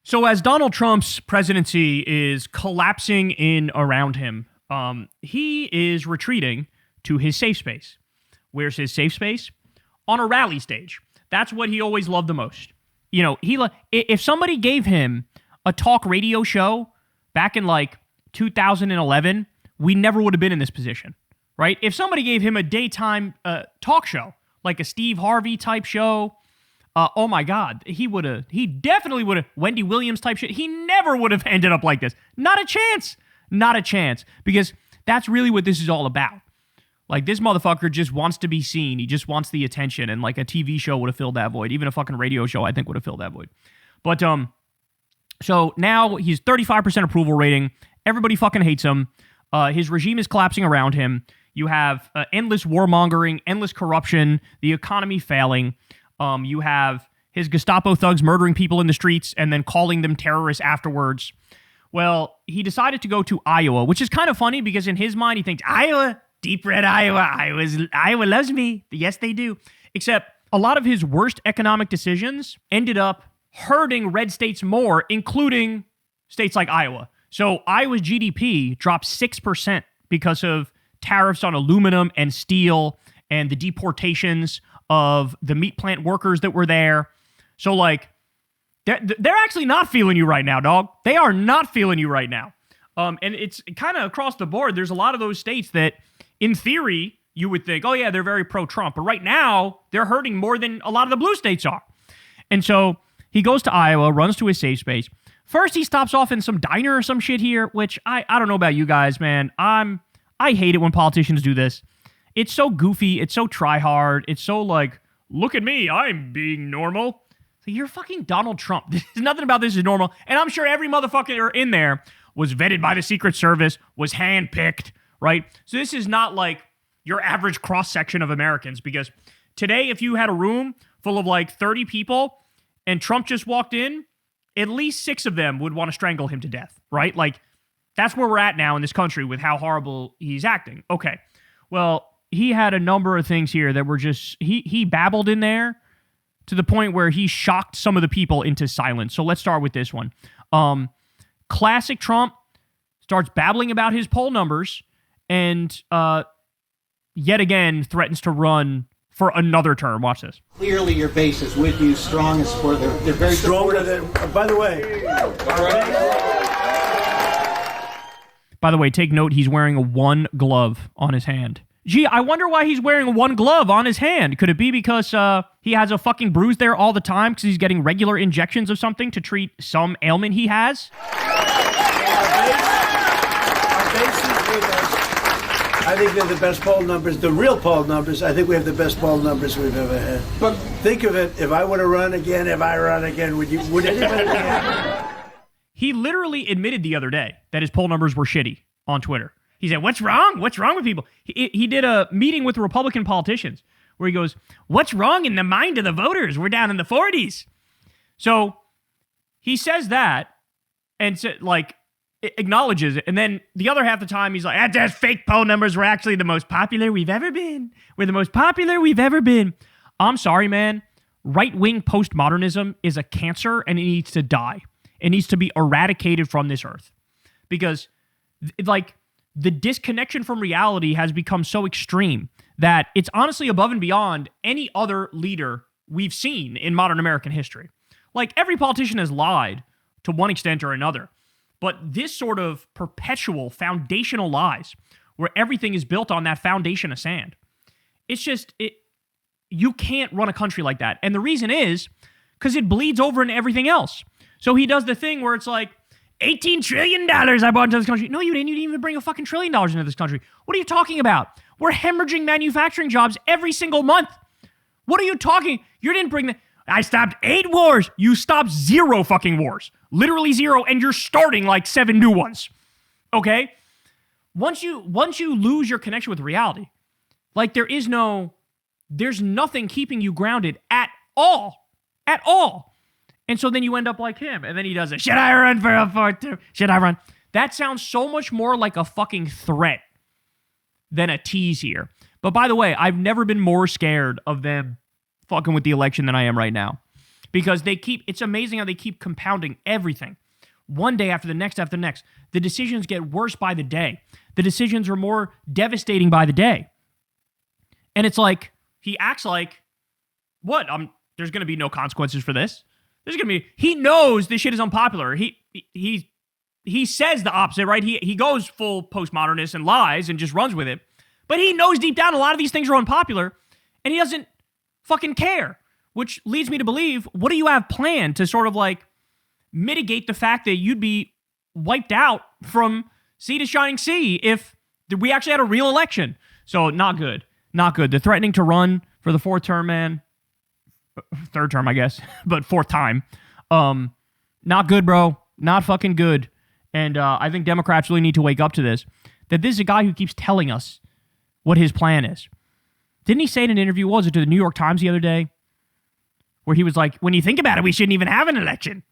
So as Donald Trump's presidency is collapsing in around him, he is retreating to his safe space. Where's his safe space? On a rally stage. That's what he always loved the most. You know, if somebody gave him a talk radio show back in like 2011, we never would have been in this position, right? If somebody gave him a daytime talk show, like a Steve Harvey type show, oh my God, he definitely would have, Wendy Williams type shit, he never would have ended up like this. Not a chance. Not a chance. Because that's really what this is all about. Like, this motherfucker just wants to be seen. He just wants the attention, and like a TV show would have filled that void. Even a fucking radio show, I think, would have filled that void. But, so now he's 35% approval rating. Everybody fucking hates him. His regime is collapsing around him. You have endless warmongering, endless corruption, the economy failing. You have his Gestapo thugs murdering people in the streets and then calling them terrorists afterwards. Well, he decided to go to Iowa, which is kind of funny because in his mind, he thinks, Iowa, deep red Iowa, Iowa loves me. Yes, they do. Except a lot of his worst economic decisions ended up hurting red states more, including states like Iowa. So Iowa's GDP dropped 6% because of tariffs on aluminum and steel and the deportations of the meat plant workers that were there. So, like, they're actually not feeling you right now, dog. They are not feeling you right now. And it's kind of across the board. There's a lot of those states that, in theory, you would think, oh, yeah, they're very pro-Trump. But right now, they're hurting more than a lot of the blue states are. And so he goes to Iowa, runs to his safe space. First, he stops off in some diner or some shit here, which I don't know about you guys, man. I hate it when politicians do this. It's so goofy. It's so try-hard. It's so like, look at me. I'm being normal. So you're fucking Donald Trump. There's nothing about this is normal. And I'm sure every motherfucker in there was vetted by the Secret Service, was handpicked, right? So this is not like your average cross-section of Americans, because today, if you had a room full of like 30 people and Trump just walked in, at least 6 of them would want to strangle him to death, right? Like, that's where we're at now in this country with how horrible he's acting. Okay, well, he had a number of things here that were just, he babbled in there to the point where he shocked some of the people into silence. So let's start with this one. Classic Trump starts babbling about his poll numbers and yet again threatens to run for another term. Watch this. Clearly your base is with you, strong and supportive. They're very stronger than, by the way. By the way, take note, he's wearing a one glove on his hand. Gee, I wonder why he's wearing one glove on his hand. Could it be because he has a fucking bruise there all the time because he's getting regular injections of something to treat some ailment he has? Our base is with us. I think they're the best poll numbers, the real poll numbers. I think we have the best poll numbers we've ever had. But think of it, if I were to run again, would anybody be happy? He literally admitted the other day that his poll numbers were shitty on Twitter. He said, what's wrong? What's wrong with people? He did a meeting with Republican politicians where he goes, what's wrong in the mind of the voters? We're down in the 40s. So he says that and acknowledges it. And then the other half of the time, he's like, that's fake poll numbers. We're actually the most popular we've ever been. We're the most popular we've ever been. I'm sorry, man. Right-wing postmodernism is a cancer and it needs to die. It needs to be eradicated from this earth. Because, the disconnection from reality has become so extreme that it's honestly above and beyond any other leader we've seen in modern American history. Like, every politician has lied to one extent or another. But this sort of perpetual foundational lies, where everything is built on that foundation of sand, it's just, you can't run a country like that. And the reason is because it bleeds over into everything else. So he does the thing where it's like, $18 trillion I brought into this country. No, you didn't. You didn't even bring a fucking $1 trillion into this country. What are you talking about? We're hemorrhaging manufacturing jobs every single month. What are you talking? You didn't bring the... I stopped 8 wars. You stopped 0 fucking wars. Literally 0, and you're starting like 7 new ones. Okay? Once you lose your connection with reality, like there's nothing keeping you grounded at all. At all. And so then you end up like him. And then he does it. Should I run for a 4-2? Should I run? That sounds so much more like a fucking threat than a tease here. But by the way, I've never been more scared of them fucking with the election than I am right now. because it's amazing how they keep compounding everything. One day after the next after the next. The decisions get worse by the day. The decisions are more devastating by the day. And it's like, he acts like, what? There's going to be no consequences for this. He knows this shit is unpopular. He says the opposite, right? He goes full postmodernist and lies and just runs with it. But he knows deep down a lot of these things are unpopular, and he doesn't fucking care. Which leads me to believe, what do you have planned to sort of like mitigate the fact that you'd be wiped out from sea to shining sea if we actually had a real election? So not good. Not good. They're threatening to run for the fourth term, man. Third term, I guess, but fourth time. Not good, bro. Not fucking good. And I think Democrats really need to wake up to this, that this is a guy who keeps telling us what his plan is. Didn't he say in an interview, what was it, to the New York Times the other day, where he was like, when you think about it, we shouldn't even have an election.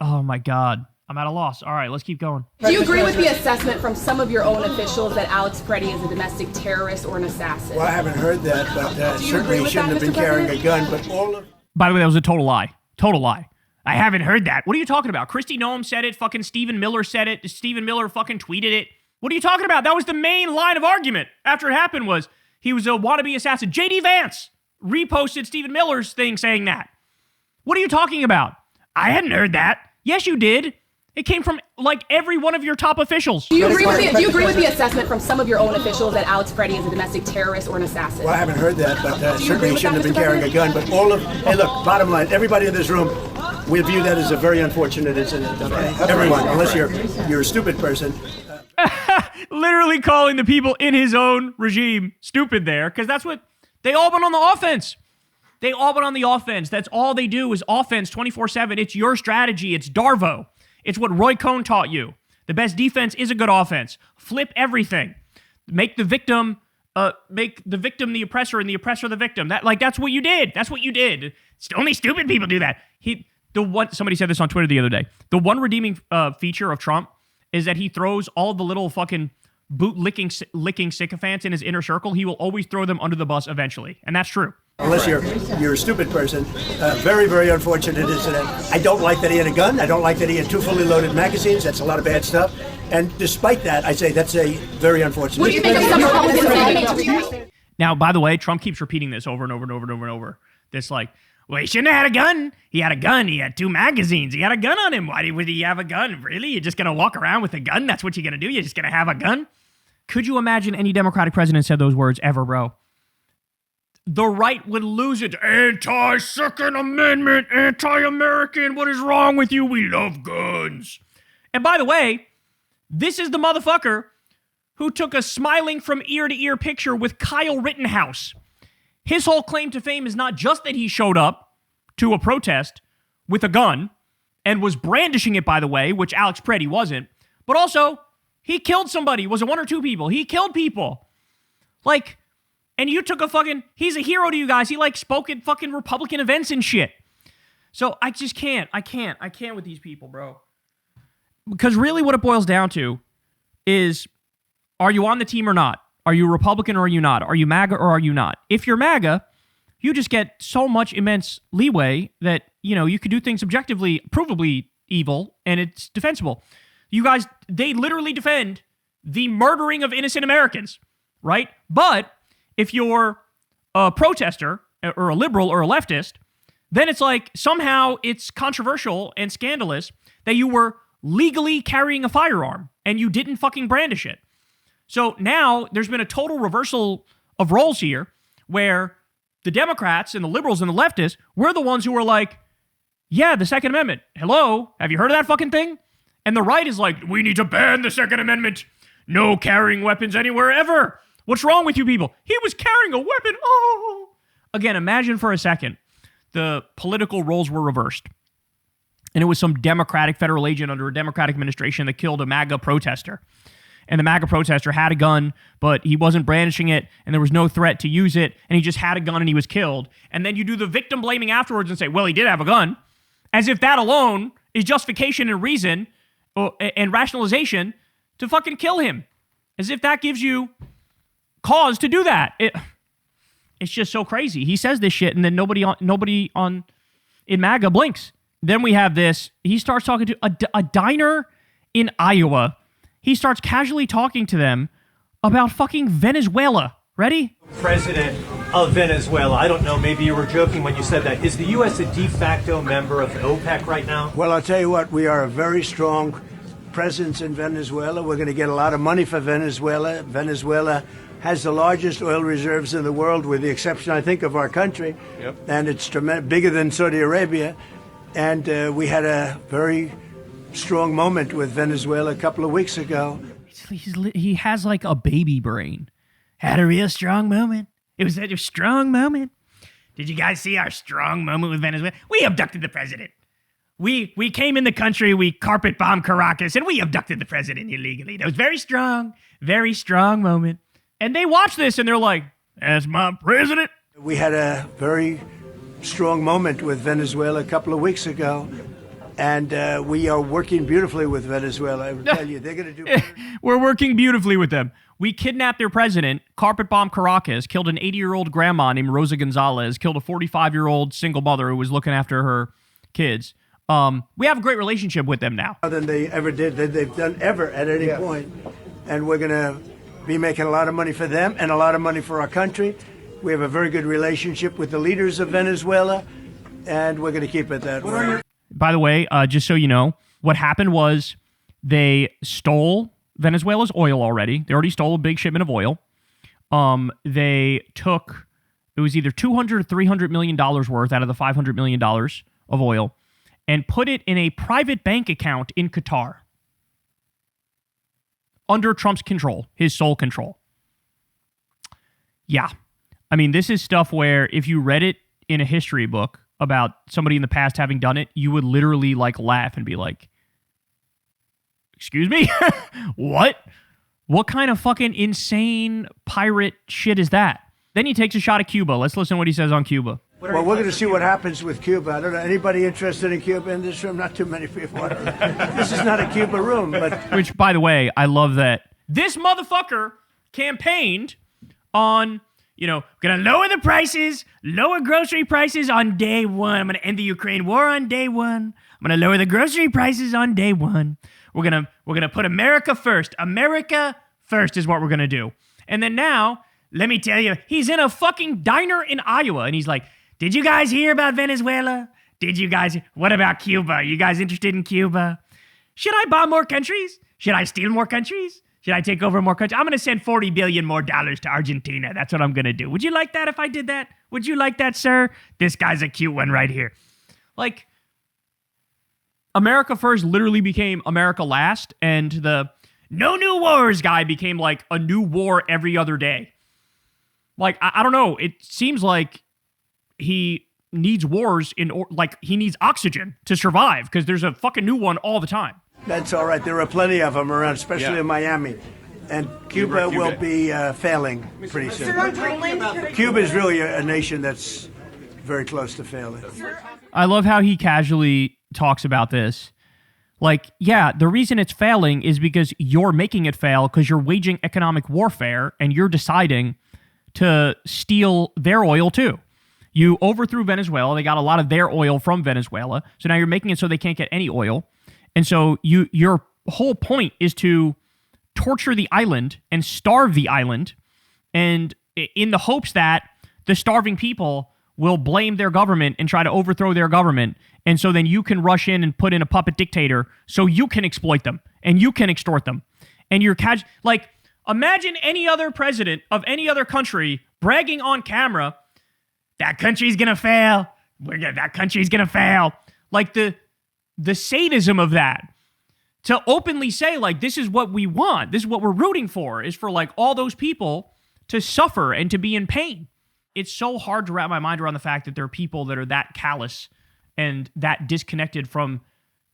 Oh my God. I'm at a loss. All right, let's keep going. Do you agree with the assessment from some of your own officials that Alex Preddy is a domestic terrorist or an assassin? Well, I haven't heard that, but certainly he shouldn't have been carrying a gun. But By the way, that was a total lie. Total lie. I haven't heard that. What are you talking about? Kristi Noem said it. Fucking Stephen Miller said it. Stephen Miller fucking tweeted it. What are you talking about? That was the main line of argument after it happened, was he was a wannabe assassin. J.D. Vance reposted Stephen Miller's thing saying that. What are you talking about? I hadn't heard that. Yes, you did. It came from, like, every one of your top officials. Do you agree with the assessment from some of your own officials that Alex Preddy is a domestic terrorist or an assassin? Well, I haven't heard that, but certainly he shouldn't have been carrying a gun. But hey, look, bottom line, everybody in this room, we view that as a very unfortunate incident. Okay? Everyone, unless you're a stupid person. Literally calling the people in his own regime stupid there, because that's what they all went on the offense. They all went on the offense. That's all they do is offense 24/7. It's your strategy. It's Darvo. It's what Roy Cohn taught you. The best defense is a good offense. Flip everything. Make the victim the oppressor and the oppressor the victim. That's what you did. That's what you did. Only stupid people do that. Somebody said this on Twitter the other day. The one redeeming feature of Trump is that he throws all the little fucking licking sycophants in his inner circle. He will always throw them under the bus eventually. And that's true. Unless you're a stupid person. Very, very unfortunate incident. I don't like that he had a gun. I don't like that he had 2 fully loaded magazines. That's a lot of bad stuff. And despite that, I say that's a very unfortunate. What do you think of some Republicans? Now, by the way, Trump keeps repeating this over and over and over and over and over. This like, well, he shouldn't have had a gun. He had a gun. He had 2 magazines. He had a gun on him. Why would he have a gun? Really? You're just going to walk around with a gun? That's what you're going to do? You're just going to have a gun? Could you imagine any Democratic president said those words ever, bro? The right would lose it. Anti-Second Amendment, anti-American. What is wrong with you? We love guns. And by the way, this is the motherfucker who took a smiling from ear to ear picture with Kyle Rittenhouse. His whole claim to fame is not just that he showed up to a protest with a gun and was brandishing it, by the way, which Alex Preddy wasn't, but also he killed somebody. Was it 1 or 2 people? He killed people. Like, and you took he's a hero to you guys. He spoke at fucking Republican events and shit. So I just can't. I can't with these people, bro. Because really what it boils down to is, are you on the team or not? Are you a Republican or are you not? Are you MAGA or are you not? If you're MAGA, you just get so much immense leeway that, you could do things objectively, provably evil, and it's defensible. You guys, they literally defend the murdering of innocent Americans, right? But if you're a protester or a liberal or a leftist, then it's like somehow it's controversial and scandalous that you were legally carrying a firearm and you didn't fucking brandish it. So now there's been a total reversal of roles here where the Democrats and the liberals and the leftists, we're the ones who are like, yeah, the Second Amendment. Hello? Have you heard of that fucking thing? And the right is like, we need to ban the Second Amendment. No carrying weapons anywhere ever. What's wrong with you people? He was carrying a weapon. Oh. Again, imagine for a second the political roles were reversed. And it was some Democratic federal agent under a Democratic administration that killed a MAGA protester. And the MAGA protester had a gun, but he wasn't brandishing it, and there was no threat to use it, and he just had a gun and he was killed. And then you do the victim blaming afterwards and say, well, he did have a gun, as if that alone is justification and reason and rationalization to fucking kill him. As if that gives you cause to do that. It's just so crazy. He says this shit, and then nobody in in MAGA blinks. Then we have this. He starts talking to a diner in Iowa. He starts casually talking to them about fucking Venezuela. Ready? President of Venezuela. I don't know, maybe you were joking when you said that. Is the U.S. a de facto member of OPEC right now? Well, I'll tell you what, we are a very strong presence in Venezuela. We're going to get a lot of money for Venezuela. Venezuela has the largest oil reserves in the world, with the exception, I think, of our country. Yep. And it's bigger than Saudi Arabia. And we had a very strong moment with Venezuela a couple of weeks ago. He has like a baby brain. Had a real strong moment. It was such a strong moment. Did you guys see our strong moment with Venezuela? We abducted the president. We came in the country, we carpet bombed Caracas, and we abducted the president illegally. That was very strong moment. And they watch this and they're like, that's my president. We had a very strong moment with Venezuela a couple of weeks ago. And we are working beautifully with Venezuela. I will tell you, they're going to do. We're working beautifully with them. We kidnapped their president, carpet bombed Caracas, killed an 80-year-old grandma named Rosa Gonzalez, killed a 45-year-old single mother who was looking after her kids. We have a great relationship with them now. More than they ever did, that they've done ever at any point. And we're going to be making a lot of money for them and a lot of money for our country. We have a very good relationship with the leaders of Venezuela, and we're going to keep it that way. By the way, just so you know, what happened was they stole Venezuela's oil already. They already stole a big shipment of oil. They took, it was either $200 or $300 million worth out of the $500 million of oil and put it in a private bank account in Qatar under Trump's control, his sole control. Yeah. I mean, this is stuff where if you read it in a history book about somebody in the past having done it, you would literally like laugh and be like, excuse me? What? What kind of fucking insane pirate shit is that? Then he takes a shot at Cuba. Let's listen to what he says on Cuba. Well, we're going to see what happens with Cuba. I don't know. Anybody interested in Cuba in this room? Not too many people. This is not a Cuba room, but... Which, by the way, I love that this motherfucker campaigned on, you know, going to lower the prices, lower grocery prices on day one. I'm going to end the Ukraine war on day one. I'm going to lower the grocery prices on day one. We're going to put America first. America first is what we're going to do. And then now, let me tell you, he's in a fucking diner in Iowa, and he's like, did you guys hear about Venezuela? What about Cuba? You guys interested in Cuba? Should I bomb more countries? Should I steal more countries? Should I take over more countries? I'm going to send $40 billion more to Argentina. That's what I'm going to do. Would you like that if I did that? Would you like that, sir? This guy's a cute one right here. Like, America first literally became America last, and the no new wars guy became like a new war every other day. Like, I don't know. It seems like he needs wars he needs oxygen to survive because there's a fucking new one all the time. That's all right. There are plenty of them around, especially in Miami. And Cuba will be failing pretty soon. Cuba is really a nation that's very close to failing. I love how he casually talks about this. Like, yeah, the reason it's failing is because you're making it fail because you're waging economic warfare and you're deciding to steal their oil too. You overthrew Venezuela. They got a lot of their oil from Venezuela. So now you're making it so they can't get any oil. And so your whole point is to torture the island and starve the island, and in the hopes that the starving people will blame their government and try to overthrow their government. And so then you can rush in and put in a puppet dictator so you can exploit them and you can extort them. And you're like, imagine any other president of any other country bragging on camera, that country's going to fail. That country's going to fail. Like the sadism of that, to openly say, like, this is what we want. This is what we're rooting for, is for, like, all those people to suffer and to be in pain. It's so hard to wrap my mind around the fact that there are people that are that callous and that disconnected from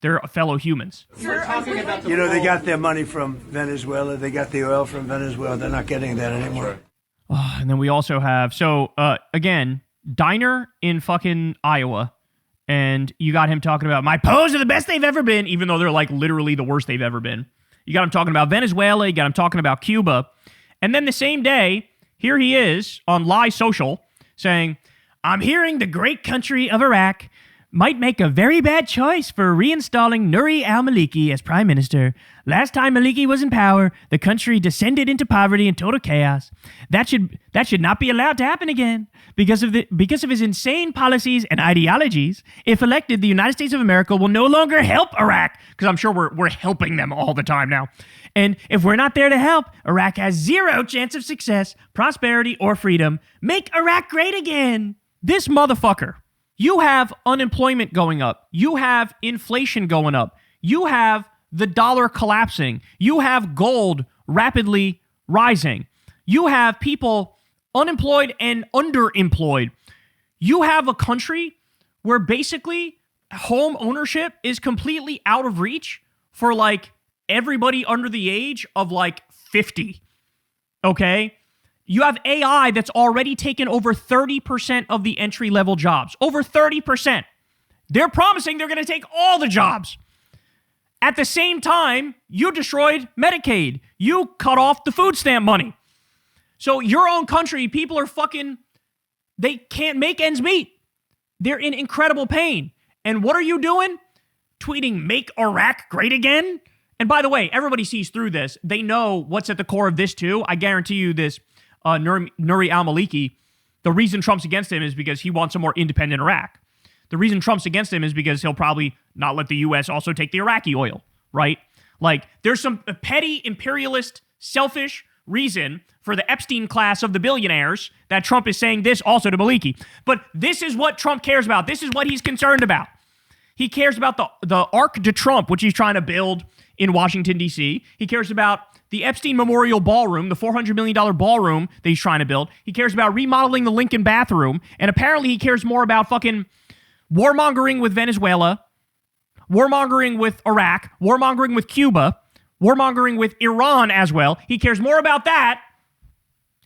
their fellow humans. You know, they got their money from Venezuela. They got the oil from Venezuela. They're not getting that anymore. And then we also have, again, diner in fucking Iowa. And you got him talking about, my polls are the best they've ever been, even though they're like literally the worst they've ever been. You got him talking about Venezuela. You got him talking about Cuba. And then the same day, here he is on Lie Social saying, I'm hearing the great country of Iraq might make a very bad choice for reinstalling Nouri al-Maliki as prime minister. Last time Maliki was in power, the country descended into poverty and total chaos. That should not be allowed to happen again. Because of his insane policies and ideologies, if elected, the United States of America will no longer help Iraq, because I'm sure we're helping them all the time now. And if we're not there to help, Iraq has zero chance of success, prosperity, or freedom. Make Iraq great again. This motherfucker. You have unemployment going up. You have inflation going up. You have the dollar collapsing. You have gold rapidly rising. You have people unemployed and underemployed. You have a country where basically home ownership is completely out of reach for like everybody under the age of like 50. Okay? You have AI that's already taken over 30% of the entry-level jobs. Over 30%. They're promising they're going to take all the jobs. At the same time, you destroyed Medicaid. You cut off the food stamp money. So your own country, people are they can't make ends meet. They're in incredible pain. And what are you doing? Tweeting, make Iraq great again? And by the way, everybody sees through this. They know what's at the core of this too. I guarantee you this. Nouri al-Maliki, the reason Trump's against him is because he wants a more independent Iraq. The reason Trump's against him is because he'll probably not let the U.S. also take the Iraqi oil, right? Like, there's some petty, imperialist, selfish reason for the Epstein class of the billionaires that Trump is saying this also to Maliki. But this is what Trump cares about. This is what he's concerned about. He cares about the Arc de Trump, which he's trying to build in Washington, D.C. He cares about the Epstein Memorial Ballroom, the $400 million ballroom that he's trying to build. He cares about remodeling the Lincoln bathroom. And apparently he cares more about fucking warmongering with Venezuela, warmongering with Iraq, warmongering with Cuba, warmongering with Iran as well. He cares more about that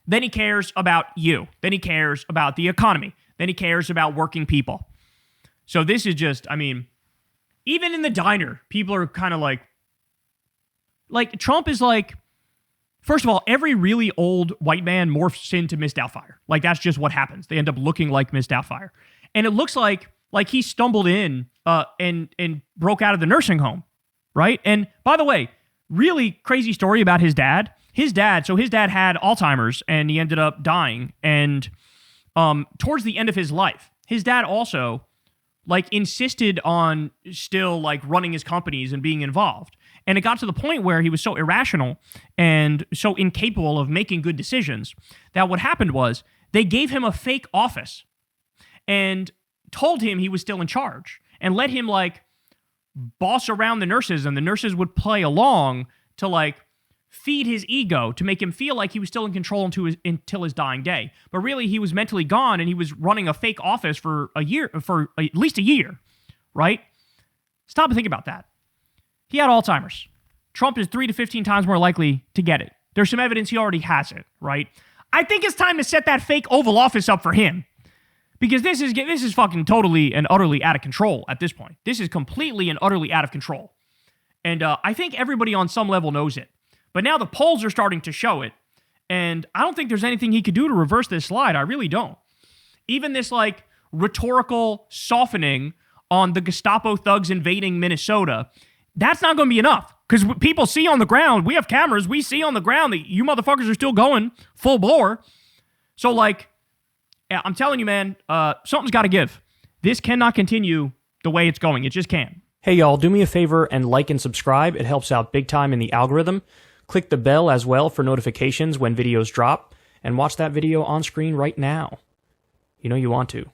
than he cares about you. Then he cares about the economy. Then he cares about working people. So this is just, I mean, even in the diner, people are kind of like Trump is like, first of all, every really old white man morphs into Miss Doubtfire. Like, that's just what happens. They end up looking like Miss Doubtfire. And it looks like he stumbled in and broke out of the nursing home, right? And by the way, really crazy story about his dad. His dad had Alzheimer's and he ended up dying. And towards the end of his life, his dad also insisted on still running his companies and being involved. And it got to the point where he was so irrational and so incapable of making good decisions that what happened was they gave him a fake office and told him he was still in charge and let him boss around the nurses, and the nurses would play along to feed his ego to make him feel like he was still in control until his dying day. But really, he was mentally gone, and he was running a fake office for at least a year, right? Stop and think about that. He had Alzheimer's. Trump is 3 to 15 times more likely to get it. There's some evidence he already has it, right? I think it's time to set that fake Oval Office up for him. Because this is fucking totally and utterly out of control at this point. This is completely and utterly out of control. And I think everybody on some level knows it. But now the polls are starting to show it. And I don't think there's anything he could do to reverse this slide. I really don't. Even this rhetorical softening on the Gestapo thugs invading Minnesota, that's not going to be enough. Because people see on the ground, we have cameras, we see on the ground that you motherfuckers are still going full bore. So yeah, I'm telling you, man, something's got to give. This cannot continue the way it's going. It just can't. Hey, y'all, do me a favor and like and subscribe. It helps out big time in the algorithm. Click the bell as well for notifications when videos drop. And watch that video on screen right now. You know you want to.